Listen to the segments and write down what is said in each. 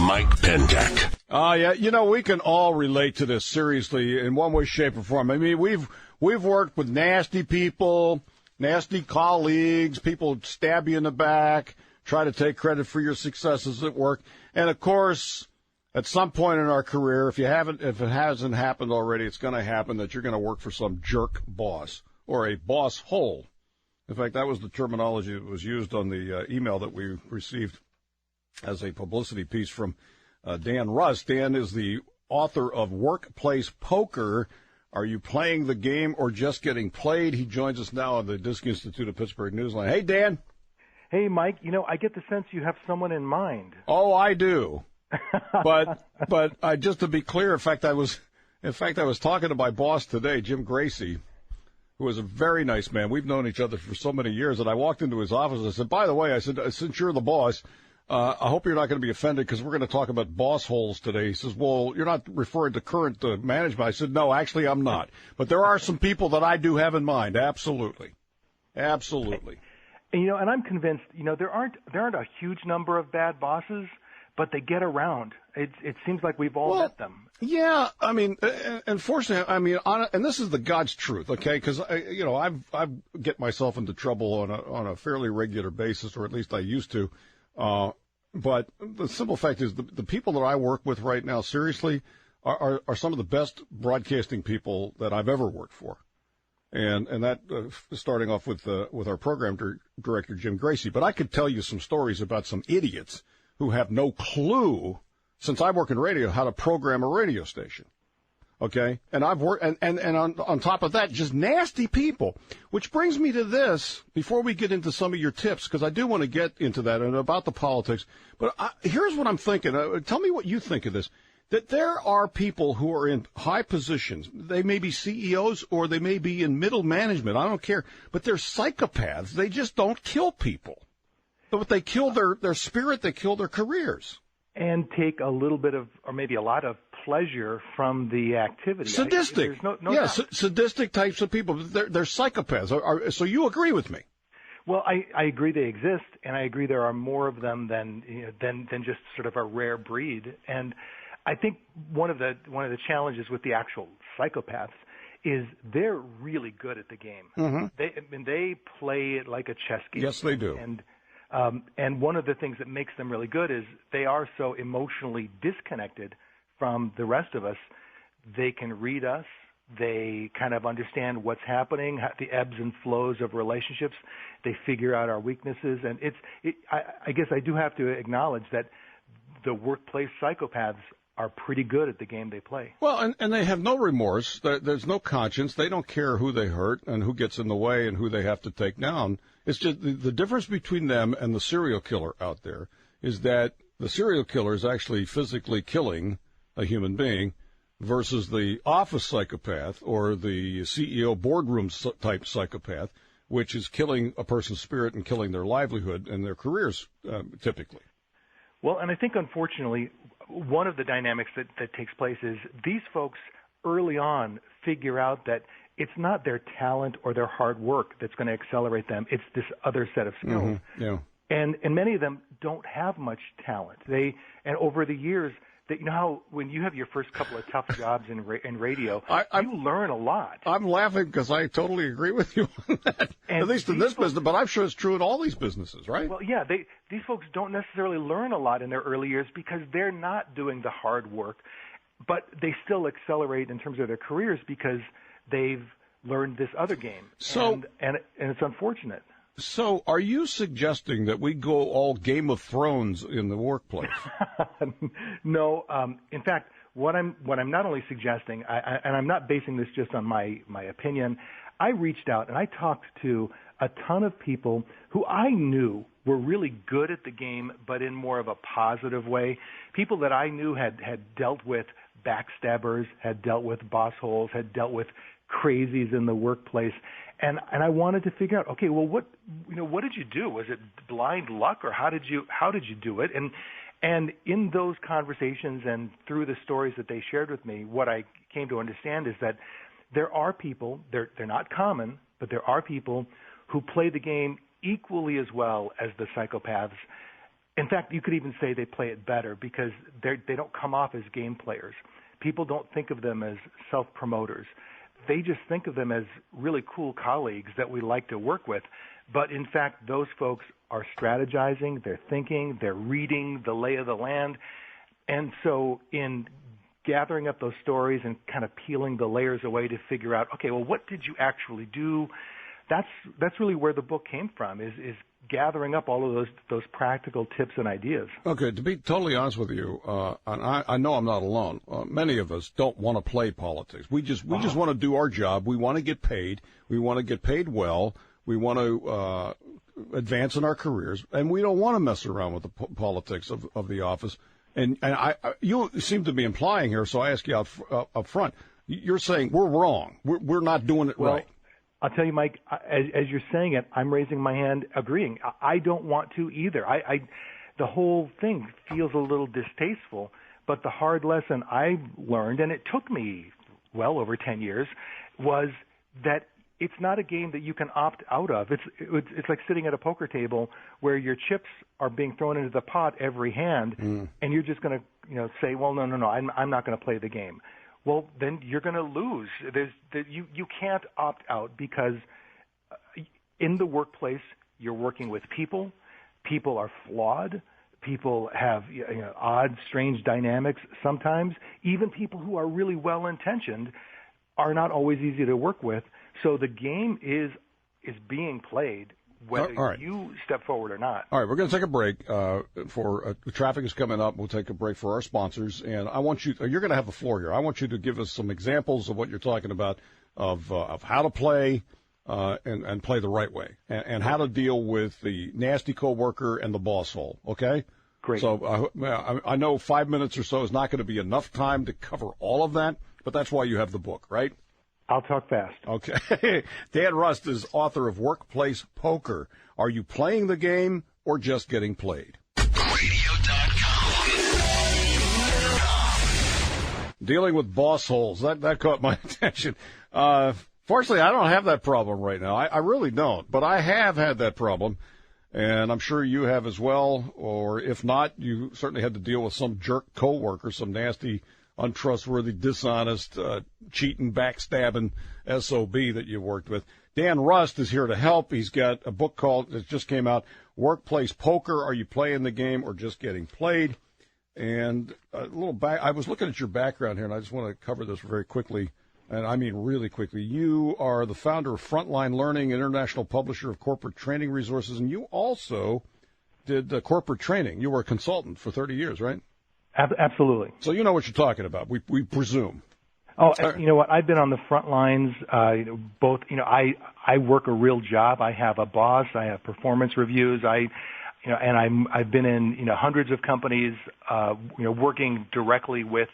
Mike Pintek. Yeah, we can all relate to this seriously in one way, shape, or form. I mean, we've worked with nasty people, nasty colleagues, people stab you in the back, try to take credit for your successes at work. And of course, at some point in our career, if it hasn't happened already, it's going to happen that you're going to work for some jerk boss or a boss hole. In fact, that was the terminology that was used on the email that we received as a publicity piece from Dan Russ. Dan is the author of Workplace Poker. Are you playing the game or just getting played? He joins us now on the Disc Institute of Pittsburgh Newsline. Hey, Dan. Hey, Mike. I get the sense you have someone in mind. Oh, I do. But just to be clear, in fact, I was talking to my boss today, Jim Gracie, who is a very nice man. We've known each other for so many years, and I walked into his office and I said, by the way, since you're the boss, I hope you're not going to be offended because we're going to talk about boss holes today. He says, well, you're not referring to current management. I said, no, actually, I'm not. But there are some people that I do have in mind. Absolutely. Absolutely. And I'm convinced, there aren't a huge number of bad bosses, but they get around. It seems like we've all met them. Yeah, I mean, unfortunately, and this is the God's truth, okay? Because I get myself into trouble on a fairly regular basis, or at least I used to. But the simple fact is the people that I work with right now, seriously, are some of the best broadcasting people that I've ever worked for. And that starting off with our program director, Jim Gracie. But I could tell you some stories about some idiots who have no clue, since I work in radio, how to program a radio station. Okay? And I've worked, and on top of that, just nasty people. Which brings me to this, before we get into some of your tips, because I do want to get into that and about the politics. But here's what I'm thinking. Tell me what you think of this. That there are people who are in high positions. They may be CEOs or they may be in middle management. I don't care. But they're psychopaths. They just don't kill people. But they kill their spirit. They kill their careers. And take a little bit of, or maybe a lot of, pleasure from the activity. Sadistic. Sadistic types of people. They're psychopaths. So you agree with me? Well, I agree they exist, and I agree there are more of them than just sort of a rare breed. And I think one of the challenges with the actual psychopaths is they're really good at the game. Mm-hmm. They play it like a chess game. Yes, they do. And one of the things that makes them really good is they are so emotionally disconnected from the rest of us. They can read us. They kind of understand what's happening, the ebbs and flows of relationships. They figure out our weaknesses. And I guess I do have to acknowledge that the workplace psychopaths are pretty good at the game they play. Well, and they have no remorse. There's no conscience. They don't care who they hurt and who gets in the way and who they have to take down. It's just the difference between them and the serial killer out there is that the serial killer is actually physically killing a human being versus the office psychopath or the CEO boardroom type psychopath, which is killing a person's spirit and killing their livelihood and their careers typically. Well, and I think, unfortunately, one of the dynamics that takes place is these folks early on figure out that it's not their talent or their hard work that's going to accelerate them. It's this other set of skills. Mm-hmm. Yeah. And many of them don't have much talent. And over the years, you know how when you have your first couple of tough jobs in radio, you learn a lot. I'm laughing because I totally agree with you on that, at least in this business, but I'm sure it's true in all these businesses, right? Well, yeah, these folks don't necessarily learn a lot in their early years because they're not doing the hard work, but they still accelerate in terms of their careers because they've learned this other game. So, and it's unfortunate. So are you suggesting that we go all Game of Thrones in the workplace? No. In fact, what I'm not only suggesting, and I'm not basing this just on my opinion, I reached out and I talked to a ton of people who I knew were really good at the game, but in more of a positive way. People that I knew had dealt with backstabbers, had dealt with boss holes, had dealt with crazies in the workplace. And I wanted to figure out, okay, well, what did you do? Was it blind luck, or how did you do it? And in those conversations and through the stories that they shared with me, what I came to understand is that there are people, they're not common, but there are people who play the game equally as well as the psychopaths. In fact, you could even say they play it better because they don't come off as game players. People don't think of them as self-promoters. They just think of them as really cool colleagues that we like to work with. But in fact, those folks are strategizing, they're thinking, they're reading the lay of the land. And so in gathering up those stories and kind of peeling the layers away to figure out, okay, well, what did you actually do? That's really where the book came from, is gathering up all of those practical tips and ideas. Okay, to be totally honest with you, and I know I'm not alone. Many of us don't want to play politics. We just want to do our job. We want to get paid. We want to get paid well. We want to advance in our careers, and we don't want to mess around with the politics of the office. And you seem to be implying here, so I ask you up front. You're saying we're wrong. We're not doing it right. I'll tell you, Mike, as you're saying it, I'm raising my hand agreeing. I don't want to either. The whole thing feels a little distasteful, but the hard lesson I learned, and it took me well over 10 years, was that it's not a game that you can opt out of. It's like sitting at a poker table where your chips are being thrown into the pot every hand, and you're just going to say, well, no, I'm not going to play the game. Well, then you're going to lose. You can't opt out because in the workplace you're working with people. People are flawed. People have odd, strange dynamics sometimes. Even people who are really well-intentioned are not always easy to work with. So the game is being played, whether you step forward or not. All right, we're going to take a break. Traffic is coming up. We'll take a break for our sponsors, and I want you're going to have the floor here. I want you to give us some examples of what you're talking about of how to play and play the right way, and how to deal with the nasty coworker and the boss hole. Okay. Great. So I know 5 minutes or so is not going to be enough time to cover all of that, but that's why you have the book, right? I'll talk fast. Okay. Dan Rust is author of Workplace Poker. Are you playing the game or just getting played? Dealing with boss holes. That caught my attention. Fortunately, I don't have that problem right now. I really don't. But I have had that problem, and I'm sure you have as well. Or if not, you certainly had to deal with some jerk coworker, some nasty, untrustworthy, dishonest, cheating, backstabbing SOB that you worked with. Dan Rust is here to help. He's got a book that just came out, Workplace Poker. Are you playing the game or just getting played? And a little I was looking at your background here, and I just want to cover this very quickly, and I mean really quickly. You are the founder of Frontline Learning, international publisher of corporate training resources, and you also did corporate training. You were a consultant for 30 years, right? Absolutely. So you know what you're talking about, we presume. Oh, you know what? I've been on the front lines. Both. I work a real job. I have a boss. I have performance reviews. I've been in hundreds of companies. Working directly with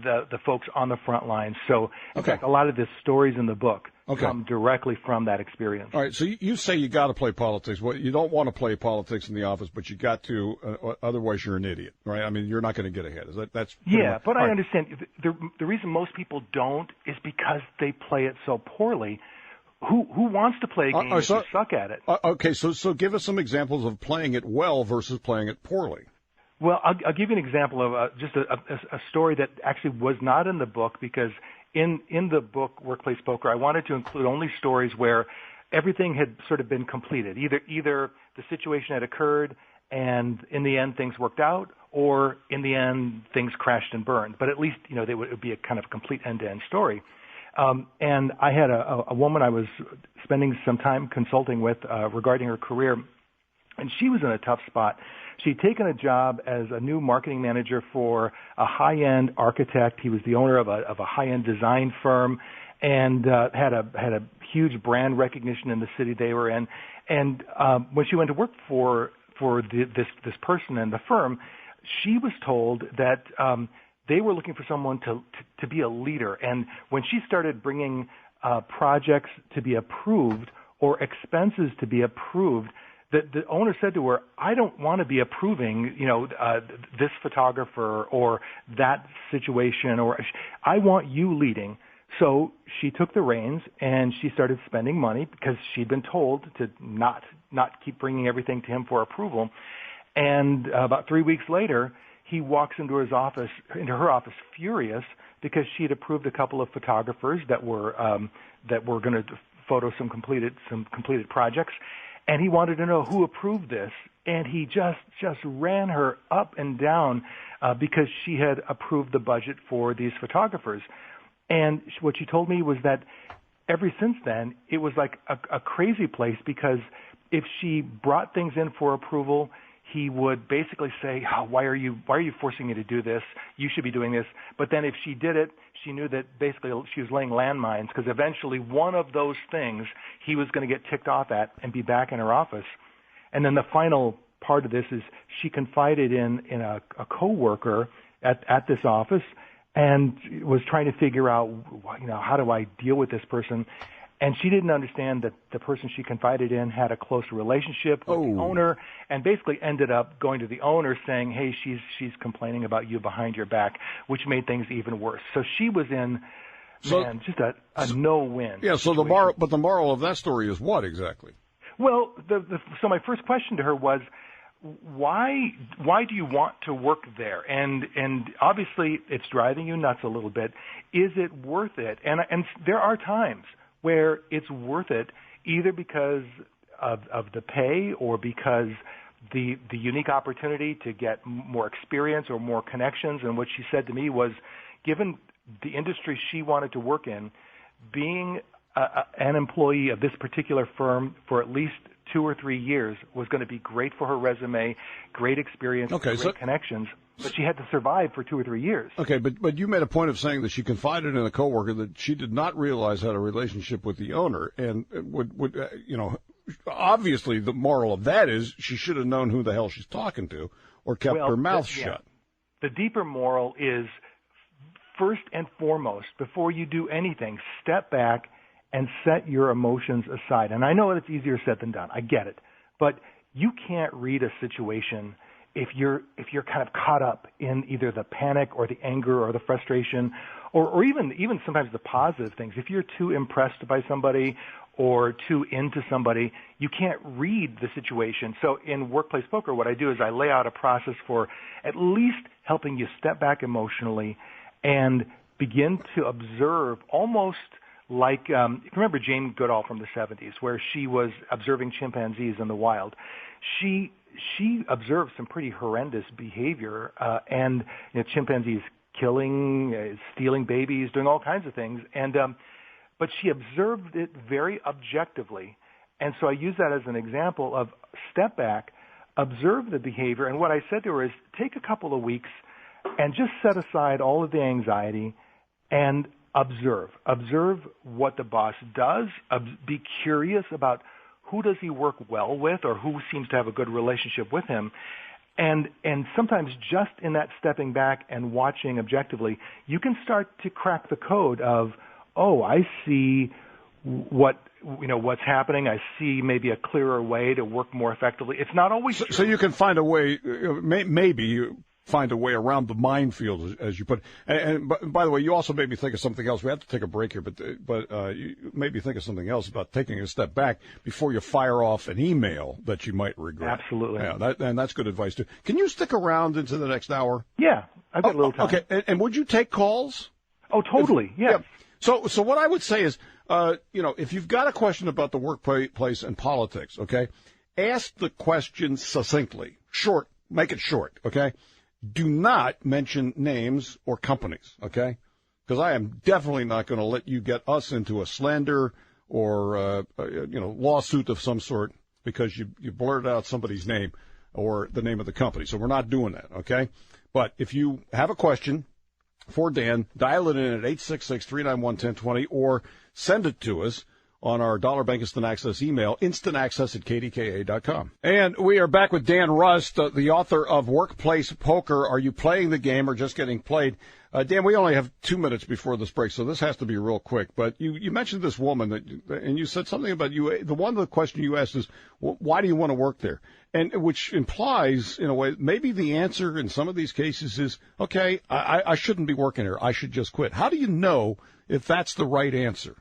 the folks on the front lines. So in fact, a lot of the stories in the book come directly from that experience. All right. So you say you got to play politics. Well, you don't want to play politics in the office, but you got to. Otherwise, you're an idiot, right? I mean, you're not going to get ahead. That's much, but I understand. The reason most people don't is because they play it so poorly. Who wants to play a game if you suck at it? Okay. So give us some examples of playing it well versus playing it poorly. Well, I'll give you an example of just a story that actually was not in the book, because in the book Workplace Poker, I wanted to include only stories where everything had sort of been completed. Either the situation had occurred and in the end things worked out, or in the end things crashed and burned. But at least it would be a kind of complete end-to-end story. And I had a woman I was spending some time consulting with regarding her career, and she was in a tough spot. She'd taken a job as a new marketing manager for a high-end architect. He was the owner of a high-end design firm, and had a huge brand recognition in the city they were in. And when she went to work for this person in the firm, she was told that they were looking for someone to be a leader. And when she started bringing projects to be approved or expenses to be approved, the owner said to her, I don't want to be approving, this photographer or that situation, or I want you leading. So she took the reins and she started spending money because she'd been told to not keep bringing everything to him for approval. And about 3 weeks later, he walks into her office, furious because she had approved a couple of photographers that were going to photo some completed projects, and he wanted to know who approved this. And he just ran her up and down because she had approved the budget for these photographers. And what she told me was that ever since then, it was like a crazy place, because if she brought things in for approval, he would basically say, oh, why are you forcing me to do this? You should be doing this. But then if she did it, she knew that basically she was laying landmines, because eventually one of those things he was going to get ticked off at and be back in her office. And then the final part of this is she confided in a coworker at this office, and was trying to figure out, how do I deal with this person? And she didn't understand that the person she confided in had a close relationship with the owner, and basically ended up going to the owner saying, hey, she's complaining about you behind your back, which made things even worse. So she was in, just a no-win. Yeah, so situation. the moral of that story is what exactly? Well, so my first question to her was, why do you want to work there? And obviously it's driving you nuts a little bit. Is it worth it? And there are times where it's worth it, either because of the pay or because the unique opportunity to get more experience or more connections. And what she said to me was, given the industry she wanted to work in, being an employee of this particular firm for at least 2 or 3 years was going to be great for her resume, great experience, great connections. But she had to survive for 2 or 3 years. Okay, but you made a point of saying that she confided in a coworker that she did not realize had a relationship with the owner, and would obviously the moral of that is she should have known who the hell she's talking to, or kept her mouth shut. The deeper moral is, first and foremost, before you do anything, step back and set your emotions aside. And I know it's easier said than done. I get it. But you can't read a situation if you're kind of caught up in either the panic or the anger or the frustration or even sometimes the positive things. If you're too impressed by somebody or too into somebody, you can't read the situation. So in Workplace Poker, what I do is I lay out a process for at least helping you step back emotionally and begin to observe, almost like, if you remember Jane Goodall from the 70s, where she was observing chimpanzees in the wild. She observed some pretty horrendous behavior, and chimpanzees killing, stealing babies, doing all kinds of things. And but she observed it very objectively. And so I use that as an example of step back, observe the behavior. And what I said to her is, take a couple of weeks and just set aside all of the anxiety and observe. Observe what the boss does. Be curious about who does he work well with, or who seems to have a good relationship with him. And sometimes just in that stepping back and watching objectively, you can start to crack the code of, oh, I see what's happening. I see maybe a clearer way to work more effectively. It's not always true. So you can find a way, maybe you find a way around the minefield, as you put it. And by the way, you also made me think of something else. We have to take a break here, but you made me think of something else about taking a step back before you fire off an email that you might regret. Absolutely. Yeah, and that's good advice too. Can you stick around into the next hour? Yeah, I've got a little time. Okay, and would you take calls? Oh, totally. Yeah. So what I would say is, if you've got a question about the workplace and politics, okay, ask the question succinctly, short, make it short, okay? Do not mention names or companies, okay? Because I am definitely not going to let you get us into a slander or lawsuit of some sort because you blurted out somebody's name or the name of the company. So we're not doing that, okay? But if you have a question for Dan, dial it in at 866-391-1020 or send it to us on our Dollar Bank Instant Access email, instantaccess@kdka.com. And we are back with Dan Rust, the author of Workplace Poker. Are you playing the game or just getting played? Dan, we only have 2 minutes before this break, so this has to be real quick. But you mentioned this woman, and you said something about you. The question you asked is, why do you want to work there? And which implies, in a way, maybe the answer in some of these cases is, okay, I shouldn't be working here. I should just quit. How do you know if that's the right answer?